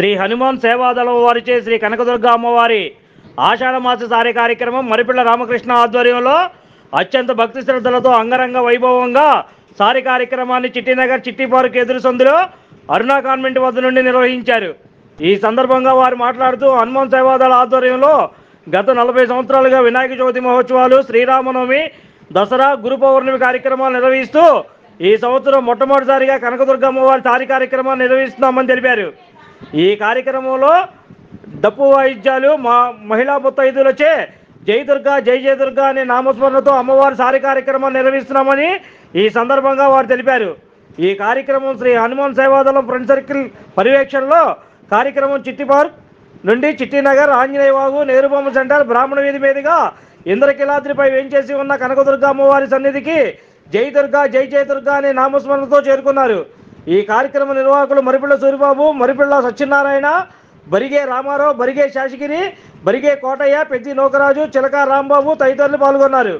శ్రీ హనుమాన్ సేవాదళం వారిచే శ్రీ కనకదుర్గ అమ్మవారి ఆషాఢమాస సారీ కార్యక్రమం మరిపిళ్ళ రామకృష్ణ ఆధ్వర్యంలో అత్యంత భక్తి శ్రద్ధలతో అంగరంగ వైభవంగా సారీ కార్యక్రమాన్ని చిట్టినగర్ చిట్టి పార్క్ ఎదురు సందులో అరుణా కాన్వెంట్ వద్ద నుండి నిర్వహించారు. ఈ సందర్భంగా వారు మాట్లాడుతూ హనుమాన్ సేవాదళ ఆధ్వర్యంలో గత 40 సంవత్సరాలుగా వినాయక చవితి మహోత్సవాలు, శ్రీరామనవమి, దసరా, గురు పౌర్ణమి కార్యక్రమాలు నిర్వహిస్తూ ఈ సంవత్సరం మొట్టమొదటిసారిగా కనకదుర్గ అమ్మవారి సారీ కార్యక్రమాన్ని నిర్వహిస్తున్నామని తెలిపారు. ఈ కార్యక్రమంలో డప్పు వాయిద్యాలు మహిళా ముత్తైదులచే జై దుర్గా జై జయ దుర్గా అనే నామస్మరణతో అమ్మవారి సారీ కార్యక్రమాన్ని నిర్వహిస్తున్నామని ఈ సందర్భంగా వారు తెలిపారు. ఈ కార్యక్రమం శ్రీ హనుమాన్ సేవాదళం ఫ్రెండ్ సర్కిల్ పర్యవేక్షణలో కార్యక్రమం చిట్టి పార్క్ నుండి చిట్టినగర్, ఆంజనేయ వాగు, నేరుబొమ్మ సెంటర్, బ్రాహ్మణ వీధి మీదుగా ఇంద్రకిలాద్రిపై వేంచేసి ఉన్న కనకదుర్గ అమ్మవారి సన్నిధికి జై దుర్గా జై జయ దుర్గా అనే నామస్మరణతో చేరుకున్నారు. ఈ కార్యక్రమ నిర్వాహకులు మరిపిళ్ళ సూరిబాబు, మరిపిళ్ళ సత్యనారాయణ, బరిగే రామారావు, బరిగే శాషగిరి, బరిగే కోటయ్య, పెద్ది నోకరాజు, చిలక రాంబాబు తదితరులు పాల్గొన్నారు.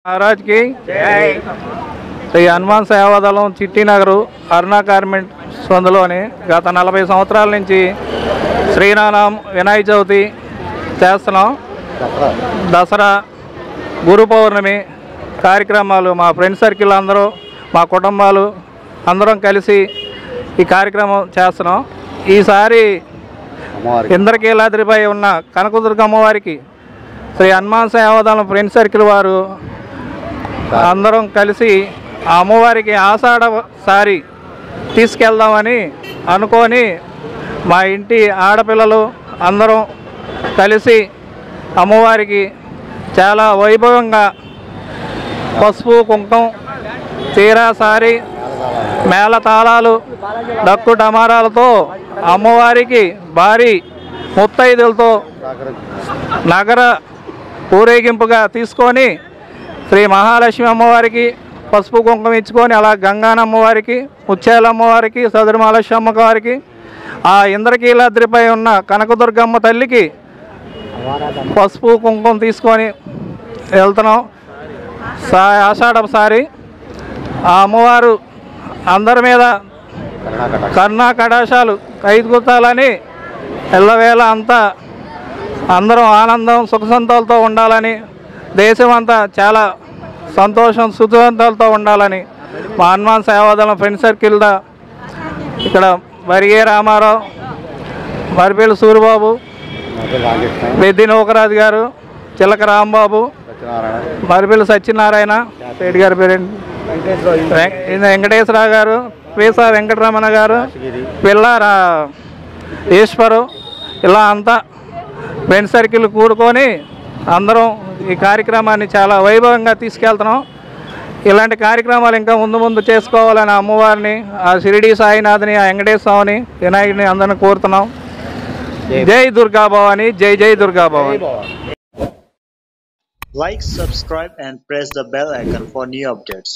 महाराज की శ్రీ హనుమాన్ సేవాదళం చిట్టినగరు అరుణా గార్మెంట్ సందులోని గత 40 సంవత్సరాల నుంచి శ్రీరామనవమి, వినాయక చవితి చేస్తున్నాం. దసరా, గురు పౌర్ణమి కార్యక్రమాలు మా ఫ్రెండ్ సర్కిల్ అందరూ, మా కుటుంబాలు అందరం కలిసి ఈ కార్యక్రమం చేస్తున్నాం. ఈసారి ఇంద్రకీలాద్రిపై ఉన్న కనకదుర్గ అమ్మవారికి శ్రీ హనుమాన్ సేవాదళం ఫ్రెండ్ సర్కిల్ వారు అందరం కలిసి ఆ అమ్మవారికి ఆషాఢ సారీ తీసుకెళ్దామని అనుకొని మా ఇంటి ఆడపిల్లలు అందరం కలిసి అమ్మవారికి చాలా వైభవంగా పసుపు కుంకుమ తీరా సారి మేళతాళాలు డక్కు డమారాలతో అమ్మవారికి భారీ ముత్తైదులతో నగర ఊరేగింపుగా తీసుకొని శ్రీ మహాలక్ష్మి అమ్మవారికి పసుపు కుంకుమ ఇచ్చుకొని అలా గంగానమ్మవారికి ముత్యాలమ్మవారికి సదురు మహాలక్ష్మి అమ్మవారికి ఆ ఇంద్రకీలాద్రిపై ఉన్న కనకదుర్గమ్మ తల్లికి పసుపు కుంకుమ తీసుకొని వెళ్తున్నాం. ఆషాఢసారి ఆ అమ్మవారు అందరి మీద కరుణా కటాక్షాలు కైగుతాలని ఎల్లవేళ అంతా అందరం ఆనందం సుఖ సంతోషాలతో ఉండాలని, దేశం అంతా చాలా సంతోషం సుఖవంతాలతో ఉండాలని మా హనుమాన్ సేవాదళం ఫ్రెండ్ సర్కిల్దా ఇక్కడ వరిగే రామారావు, మరిపల్లి సూరిబాబు, పెద్ది నౌకరాజు గారు, చిలక రాంబాబు, మరిపల్లి సత్యనారాయణ, రెడ్డి గారి పేరేంటి, వెంకటేశ్వరరావు గారు, వీసా వెంకటరమణ గారు, పిల్ల ఈశ్వరు, ఇలా అంతా ఫ్రెండ్ సర్కిల్ కూడుకొని అందరం ఈ కార్యక్రమాన్ని చాలా వైభవంగా తీసుకెళ్తున్నాం. ఇలాంటి కార్యక్రమాలు ఇంకా ముందు ముందు చేసుకోవాలని అమ్మవారిని, ఆ షిరిడి సాయినాథ్ని, ఆ వెంకటేశ్వర స్వామిని, వినాయకుడిని అందరిని కోరుతున్నాం. జై దుర్గా భవాని, జై జై Durga Bhavani. Like, subscribe and press the bell icon for new updates.